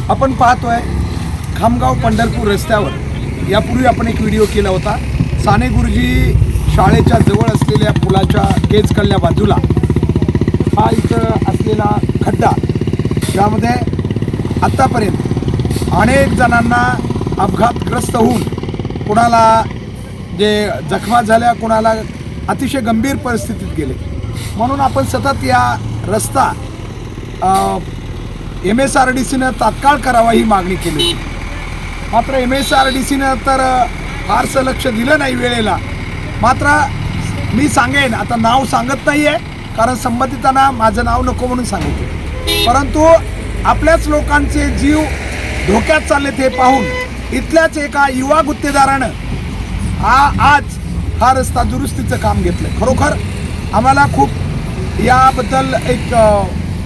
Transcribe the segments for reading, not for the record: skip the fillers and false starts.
आपण पाहतोय खामगाव पंढरपूर रस्त्यावर यापूर्वी आपण एक व्हिडिओ केला होता। साने गुरुजी शाळेच्या जवळ असलेल्या पुलाच्या केजकडल्या बाजूला हा इथं असलेला खड्डा, ज्यामध्ये आत्तापर्यंत अनेक जणांना अपघातग्रस्त होऊन कोणाला जे जखमा झाल्या, कोणाला अतिशय गंभीर परिस्थितीत गेले। म्हणून आपण सतत या रस्ता MSRDCनं तात्काळ करावा ही मागणी केली होती। मात्र MSRDCनं तर फारसं लक्ष दिलं नाही वेळेला। मात्र मी सांगेन, आता नाव सांगत नाही आहे कारण संबंधितांना माझं नाव नको म्हणून सांगितलं, परंतु आपल्याच लोकांचे जीव धोक्यात चालले ते पाहून इथल्याच एका युवा गुत्तेदारानं आज हा रस्ता दुरुस्तीचं काम घेतलं। खरोखर आम्हाला खूप याबद्दल एक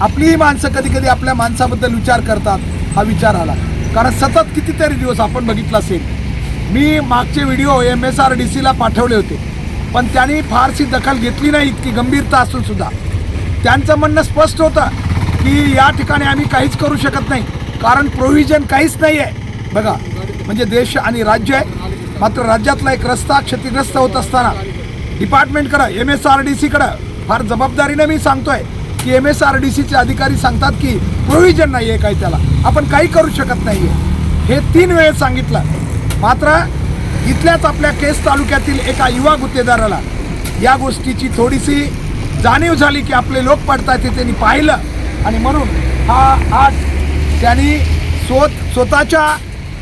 आपलीही माणसं कधी कधी आपल्या माणसाबद्दल विचार करतात, हा विचार आला। कारण सतत कितीतरी दिवस आपण बघितलं असेल, मी मागचे व्हिडिओ MSRDCला पाठवले होते, पण त्यांनी फारशी दखल घेतली नाही। इतकी गंभीरता असूनसुद्धा त्यांचं म्हणणं स्पष्ट होतं की या ठिकाणी आम्ही काहीच करू शकत नाही, कारण प्रोव्हिजन काहीच नाही आहे। बघा, म्हणजे देश आणि राज्य आहे, मात्र राज्यातला एक रस्ता क्षतिग्रस्त होत असताना डिपार्टमेंटकडं MSRDCकडं फार जबाबदारीनं मी सांगतोय की MSRDCचे अधिकारी सांगतात की प्रोव्हिजन नाही आहे काही, त्याला आपण काही करू शकत नाही आहे। हे 3 वेळेस सांगितलं, मात्र इथल्याच आपल्या केस तालुक्यातील एका युवा गुत्तेदाराला या गोष्टीची थोडीशी जाणीव झाली की आपले लोक पडतात, ते त्यांनी पाहिलं आणि म्हणून आज त्यांनी स्वतःच्या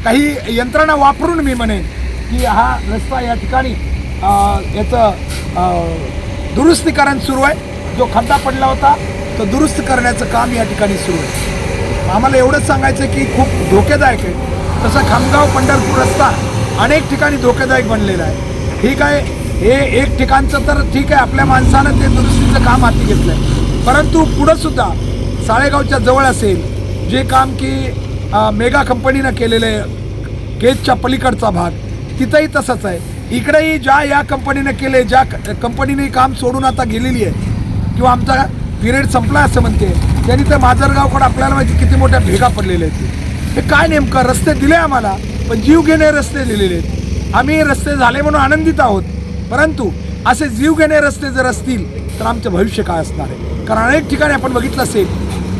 काही यंत्रणा वापरून मी म्हणेन की हा रस्ता या ठिकाणी याचं दुरुस्तीकरण सुरू आहे। जो खड्डा पडला होता तो दुरुस्त करण्याचं काम या ठिकाणी सुरू आहे। आम्हाला एवढंच सांगायचं की खूप धोकेदायक आहे। तसं खामगाव पंढरपूर रस्ता अनेक ठिकाणी धोकेदायक बनलेला आहे। ठीक आहे, हे एक ठिकाणचं तर ठीक आहे, आपल्या माणसानं ते दुरुस्तीचं काम हाती घेतलं आहे, परंतु पुढंसुद्धा साळेगावच्या जवळ असेल जे काम की मेगा कंपनीनं केलेलं आहे, केजच्या पलीकडचा भाग, तिथंही तसंच आहे। इकडेही ज्या या कंपनीनं केले, ज्या कंपनीने काम सोडून आता गेलेली आहे किंवा आमचा पिरियड संपला असं म्हणते, त्यांनी तर माजरगावकडं आपल्याला माहिती किती मोठ्या भेगा पडलेल्या आहेत। हे काय नेमकं रस्ते दिले आम्हाला, पण जीव घेणे रस्ते दिलेले आहेत। आम्ही रस्ते झाले म्हणून आनंदित आहोत, परंतु असे जीव घेणे रस्ते जर असतील तर आमचं भविष्य काय असणार आहे? कारण अनेक ठिकाणी आपण बघितलं असेल,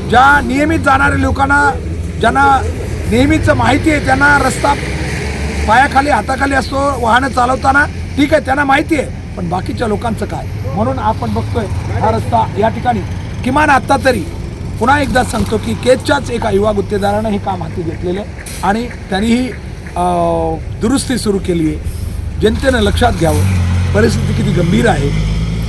ज्या नियमित जाणाऱ्या लोकांना, ज्यांना नेहमीचं माहिती आहे, त्यांना रस्ता पायाखाली हाताखाली असतो वाहनं चालवताना, ठीक आहे, त्यांना माहिती आहे, पण बाकीच्या लोकांचं काय? म्हणून आपण बघतोय हा रस्ता या ठिकाणी किमान आत्ता तरी पुन्हा एकदा सांगतो की केजच्याच एका युवा गुत्तेदारानं हे काम हाती घेतलेलं आहे आणि त्यांनीही दुरुस्ती सुरू केली आहे। जनतेनं लक्षात घ्यावं परिस्थिती किती गंभीर आहे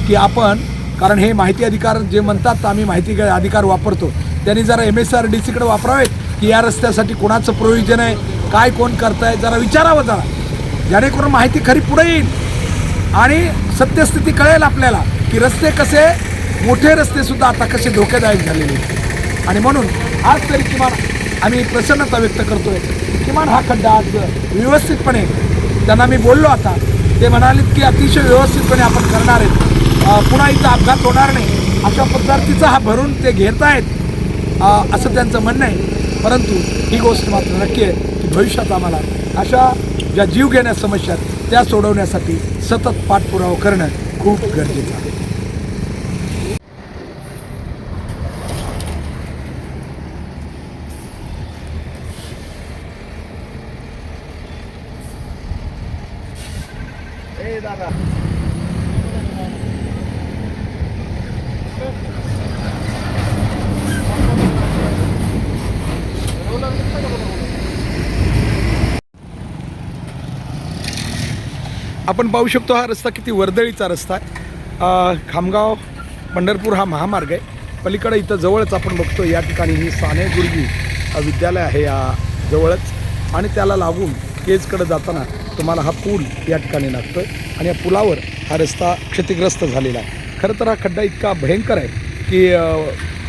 की आपण, कारण हे माहिती अधिकार जे म्हणतात तर आम्ही माहिती अधिकार वापरतो, त्यांनी जरा MSRDCकडे वापरावेत की या रस्त्यासाठी कोणाचं प्रोव्हिजन आहे, काय कोण करताय, जरा विचारावं जरा, जेणेकरून माहिती खरी पुढे येईल आणि सत्यस्थिती कळेल आपल्याला की रस्ते कसे, मोठे रस्तेसुद्धा आता कसे धोकेदायक झालेले आहेत। आणि म्हणून आज तरी किमान आम्ही प्रसन्नता व्यक्त करतोय, किमान हा खड्डा आज व्यवस्थितपणे, त्यांना मी बोललो आता, ते म्हणालेत की अतिशय व्यवस्थितपणे आपण करणार आहेत, पुन्हा इथं अपघात होणार नाही अशा पद्धतीचा हा भरून ते घेत आहेत असं त्यांचं म्हणणं आहे। परंतु ही गोष्ट मात्र नक्की आहे की भविष्यात आम्हाला अशा ज्या जीवघेण्या समस्या आहेत त्या सोडवण्यासाठी सतत पाठपुरावा करणं खूप गरजेचं आहे। दादा आपण पाहू शकतो हा रस्ता किती वर्दळीचा रस्ता आहे। खामगाव पंढरपूर हा महामार्ग आहे, पलीकडे इथं जवळच आपण बघतो या ठिकाणी ही साने गुरुजी विद्यालय आहे या जवळच, आणि त्याला लागून केजकडे जाताना तुम्हाला हा पूल या ठिकाणी लागतो आहे आणि या पुलावर हा रस्ता क्षतिग्रस्त झालेला आहे। खरं तर हा खड्डा इतका भयंकर आहे की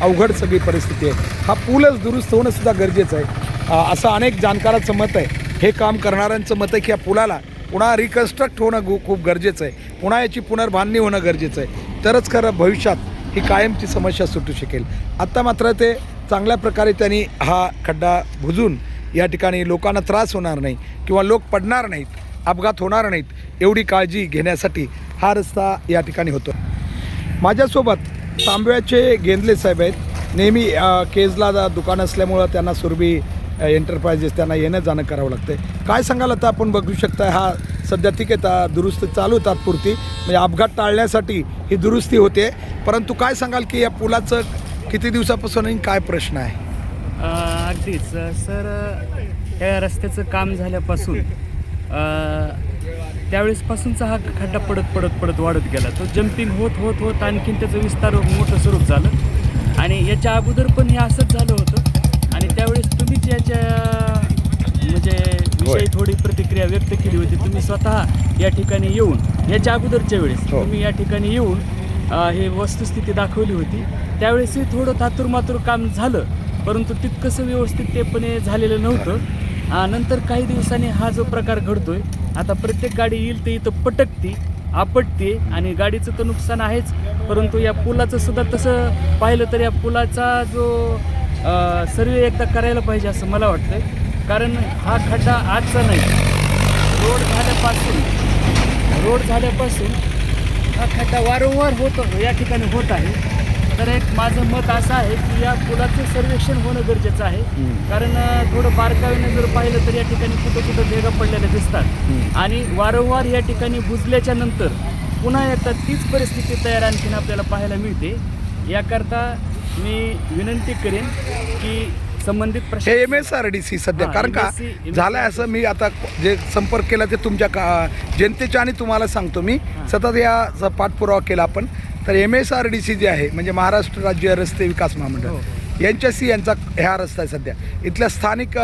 अवघड सगळी परिस्थिती आहे। हा पूलच दुरुस्त होणंसुद्धा गरजेचं आहे असं अनेक जाणकाराचं मत आहे। हे काम करणाऱ्यांचं मत आहे की या पुलाला पुन्हा रिकन्स्ट्रक्ट होणं खूप गरजेचं आहे, पुन्हा याची पुनर्बांधणी होणं गरजेचं आहे, तरच खरं भविष्यात ही कायमची समस्या सुटू शकेल। आत्ता मात्र ते चांगल्या प्रकारे त्यांनी हा खड्डा बुजून या ठिकाणी लोकांना त्रास होणार नाही किंवा लोक पडणार नाहीत, अपघात होणार नाहीत एवढी काळजी घेण्यासाठी हा रस्ता या ठिकाणी होतो. माझ्यासोबत तांब्याचे गेंदले साहेब आहेत. नेहमी केजला दुकान असल्यामुळं त्यांना सुरभी एंटरप्राइजेस त्यांना येणं जाणं करावं लागतं. काय सांगाल आता आपण बघू शकता हा सध्या ठीक आहे दुरुस्ती चालू तात्पुरती म्हणजे अपघात टाळण्यासाठी ही दुरुस्ती होते, परंतु काय सांगाल की या पुलाचं किती दिवसापासून आणि काय प्रश्न आहे? अगदीच सर, या रस्त्याचं काम झाल्यापासून त्यावेळेसपासूनचा हा खड्डा पडत वाढत गेला. तो जम्पिंग होत आणखीन त्याचं विस्तार मोठं स्वरूप झालं आणि याच्या अगोदर पण हे असंच झालं होतं आणि त्यावेळेस तुम्हीच याच्या म्हणजे विषयी थोडी प्रतिक्रिया व्यक्त केली होती. तुम्ही स्वतः या ठिकाणी येऊन याच्या अगोदरच्या वेळेस तुम्ही या ठिकाणी येऊन हे वस्तुस्थिती दाखवली होती. त्यावेळेसही थोडं तातूरमातूर काम झालं, परंतु तितकंसं व्यवस्थितपणे झालेलं नव्हतं. नंतर काही दिवसांनी हा जो प्रकार घडतोय, आता प्रत्येक गाडी येईल ते इथं पटकते, आपटते आणि गाडीचं तर नुकसान आहेच, परंतु या पुलाचं सुद्धा तसं पाहिलं तर या पुलाचा जो सर्वे एकदा करायला पाहिजे असं मला वाटतं. कारण हा खड्डा आजचा नाही, रोड झाल्यापासून हा खड्डा वारंवार या ठिकाणी होत आहे. तर एक माझं मत असं आहे की या पुलाचं सर्वेक्षण होणं गरजेचं आहे. कारण थोडं बारकाईने जर पाहिलं तर या ठिकाणी कुठं भेगा पडलेल्या दिसतात आणि वारंवार या ठिकाणी बुजल्याच्या नंतर पुन्हा एकदा तीच परिस्थिती तयार आणखीन आपल्याला पाहायला मिळते. याकरता मी विनंती करेन की संबंधित प्रश्न MSRDC सध्या कारण का झालं आहे असं मी आता जे संपर्क केला ते तुमच्या जनतेच्या आणि तुम्हाला सांगतो मी सतत या पाठपुरावा केला आपण. तर MSRDC जे आहे म्हणजे महाराष्ट्र राज्य रस्ते विकास महामंडळ यांच्याशी यांचा ह्या रस्ता आहे सध्या. इथल्या स्थानिक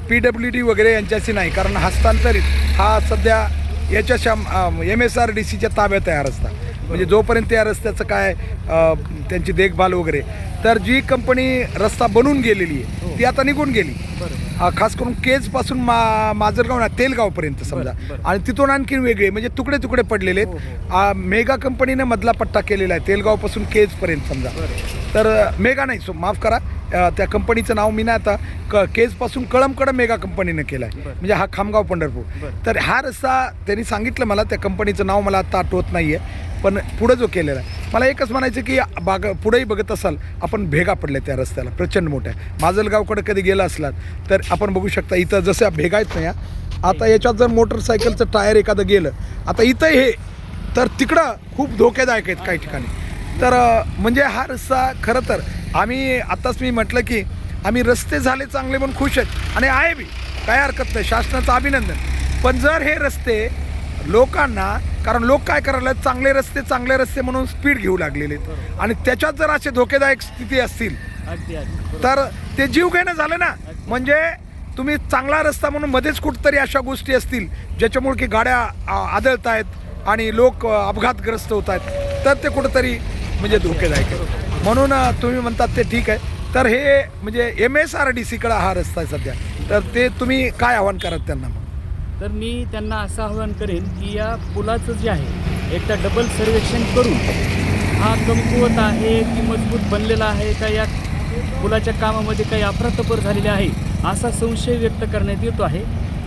PWD वगैरे यांच्याशी नाही, कारण हस्तांतरित हा सध्या याच्या MSRDCच्या ताब्यात आहे हा रस्ता. म्हणजे जोपर्यंत या रस्त्याचं काय त्यांची देखभाल वगैरे, तर जी कंपनी रस्ता बनवून गेलेली आहे ती आता निघून गेली. खास करून केजपासून माजलगाव तेलगावपर्यंत समजा, आणि तिथून आणखीन वेगळे म्हणजे तुकडे तुकडे पडलेले आहेत. मेगा कंपनीने मधला पट्टा केलेला आहे तेलगावपासून केजपर्यंत समजा. तर मेगा नाही, माफ करा, त्या कंपनीचं नाव मी नाही आता केजपासून कळमकडं मेगा कंपनीनं केलं आहे, म्हणजे हा खामगाव पंढरपूर. तर हा रस्ता त्यांनी सांगितलं मला, त्या कंपनीचं नाव मला आता आठवत नाही आहे, पण पुढं जो केलेला आहे. मला एकच म्हणायचं की पुढेही बघत असाल आपण भेगा पडल्या त्या रस्त्याला प्रचंड मोठ्या. माजलगावकडे कधी गेला असलात तर आपण बघू शकता इथं जसं भेगा आहेत ना, आता याच्यात जर मोटरसायकलचं टायर एखादं गेलं आता इथं हे, तर तिकडं खूप धोकेदायक आहेत काही ठिकाणी. तर म्हणजे हा रस्ता खरं तर आम्ही आताच मी म्हटलं की आम्ही रस्ते झाले चांगले म्हणून खुश आहेत आणि आहे बी, काय हरकत नाही, शासनाचं अभिनंदन. पण जर हे रस्ते लोकांना, कारण लोक काय करायला चांगले रस्ते म्हणून स्पीड घेऊ लागलेले आहेत आणि त्याच्यात जर असे धोकेदायक स्थिती असतील तर ते जीव घेणं झालं ना. म्हणजे तुम्ही चांगला रस्ता म्हणून मध्येच कुठंतरी अशा गोष्टी असतील ज्याच्यामुळे की गाड्या आदळत आहेत आणि लोक अपघातग्रस्त होत आहेत, तर ते कुठंतरी म्हणजे धोकेदायक आहे. म्हणून तुम्ही म्हणतात ते ठीक आहे. तर हे म्हणजे MSRDCकडे हा रस्ता आहे सध्या, तर ते तुम्ही काय आव्हान करत त्यांना? तर मी त्यांना असं आवाहन करेन की या पुलाचं जे आहे एकदा डबल सर्वेक्षण करून हा कमकुवत आहे की मजबूत बनलेला आहे का, या पुलाच्या कामामध्ये काही अफरातफर झालेली आहे असा संशय व्यक्त करण्यात येतो आहे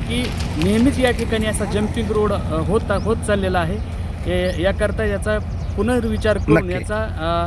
की नेहमीच या ठिकाणी असा जम्पिंग रोड होत चाललेला आहे. याकरता याचा पुनर्विचार करून याचा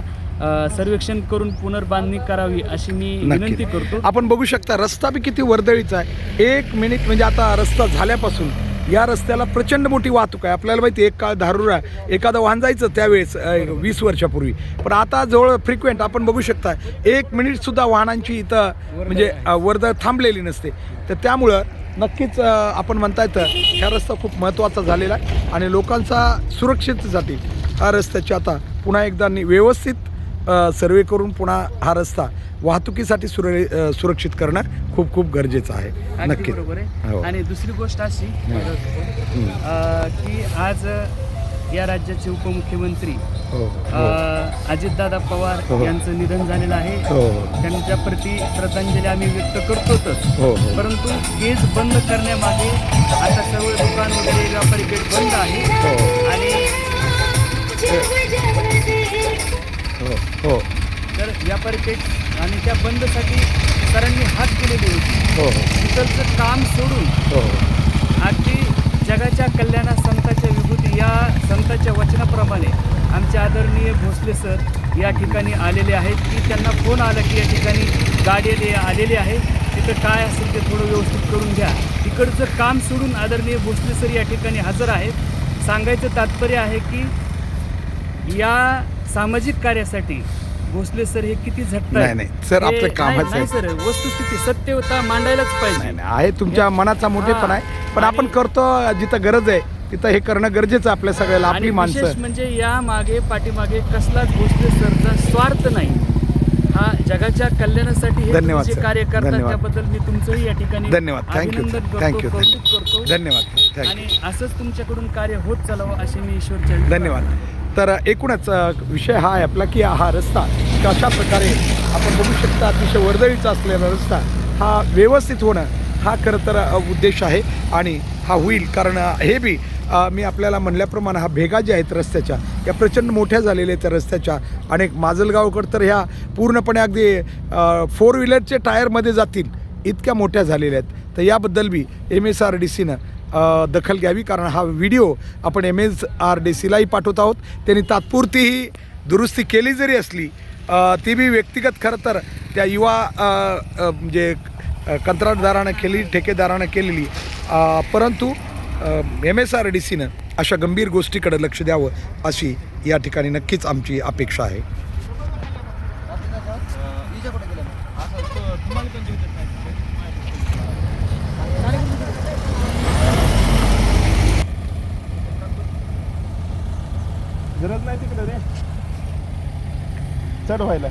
सर्वेक्षण करून पुनर्बांधणी करावी अशी मी विनंती करतो. आपण बघू शकता रस्ता बी किती वर्दळीचा आहे. 1 मिनिट म्हणजे आता रस्ता झाल्यापासून या रस्त्याला प्रचंड मोठी वाहतूक आहे. आपल्याला माहिती एक काळ धारूर एखादं वाहन जायचं त्यावेळेस 20 वर्षापूर्वी, पण आता जवळ फ्रिक्वेंट आपण बघू शकता 1 मिनिटसुद्धा वाहनांची इथं म्हणजे वर्दळ थांबलेली नसते. तर त्यामुळं नक्कीच आपण म्हणता येतं ह्या रस्ता खूप महत्त्वाचा झालेला आहे आणि लोकांचा सुरक्षिततेसाठी हा रस्त्याची आता पुन्हा एकदा व्यवस्थित सर्वे करून पुन्हा हा रस्ता वाहतुकीसाठी सुरक्षित करणं खूप खूप गरजेचं आहे. नक्की बरोबर आहे. आणि दुसरी गोष्ट अशी की आज या राज्याचे उपमुख्यमंत्री अजितदादा पवार यांचं निधन झालेलं आहे. त्यांच्या प्रती श्रद्धांजली आम्ही व्यक्त करतोच, परंतु केज बंद करण्यामागे आता सर्व दुकान वगैरे व्यापारी पेठ बंद आहे आणि तर व्यापारी पेठ आणि त्या बंदसाठी सरांनी हात केलेली होती. हो तिथलचं काम सोडून हो अगदी जगाच्या कल्याणा संतांच्या विभूती या संतांच्या वचनाप्रमाणे आमचे आदरणीय भोसले सर या ठिकाणी आलेले आहेत की त्यांना फोन आला की या ठिकाणी गाडी आलेली आहे, तिथं काय असेल ते थोडं व्यवस्थित करून घ्या. तिकडचं काम सोडून आदरणीय भोसले सर या ठिकाणी हजर आहेत. सांगायचं तात्पर्य आहे की या सामाजिक कार्यासाठी भोसले सर हे किती झटतात. नाही, नाही. सर, आपलं कामच आहे. नाही सर, वस्तुस्थिती सत्यता मांडायलाच पाहिजे. नाही नाही आहे, तुमच्या मनाचा मोठेपण आहे, पण आपण करतो जिथं गरज आहे तिथं हे करणं गरजेचं आपल्या सगळ्याला. आणि आपली विशेष माणसं म्हणजे या मागे पाठीमागे कसलाच भोसले सरचा स्वार्थ नाही. हा जगाच्या कल्याणासाठी हे धन्यवाद तुम्ही जे सर. कार्य करतात धन्यवाद. त्याबद्दल मी तुमचंही या ठिकाणी धन्यवाद. थँक्यू अभिनंदन करतो, थँक्यू कौतुक करतो. धन्यवाद थँक्यू आणि असंच तुमच्याकडून कार्य होत चालावं अशी मी ईश्वरच्या धन्यवाद. तर एकूणच विषय हा आहे आपला की हा रस्ता कशा प्रकारे आपण बघू शकता, अतिशय वर्दळीचा असलेला रस्ता हा व्यवस्थित होणं हा खरं तर उद्देश आहे आणि हा होईल. कारण हे बी मी आपल्याला म्हणल्याप्रमाणे हा भेगा ज्या आहेत रस्त्याच्या या प्रचंड मोठ्या झालेल्या आहेत त्या रस्त्याच्या. अनेक माजलगावकडं तर ह्या पूर्णपणे अगदी 4 व्हीलरचे टायरमध्ये जातील इतक्या मोठ्या झालेल्या आहेत. तर याबद्दल बी MSRDCनं दखल घ्यावी, कारण हा व्हिडिओ आपण MSRDCलाही पाठवत आहोत. त्यांनी तात्पुरती ही दुरुस्ती केली जरी असली ती बी व्यक्तिगत खरं तर त्या युवा म्हणजे कंत्राटदारानं केली, ठेकेदारानं केलेली, परंतु MSRDCनं अशा गंभीर गोष्टीकडे लक्ष द्यावं अशी या ठिकाणी नक्कीच आमची अपेक्षा आहे. गरज नाही तिकडे रे चढ व्हायला.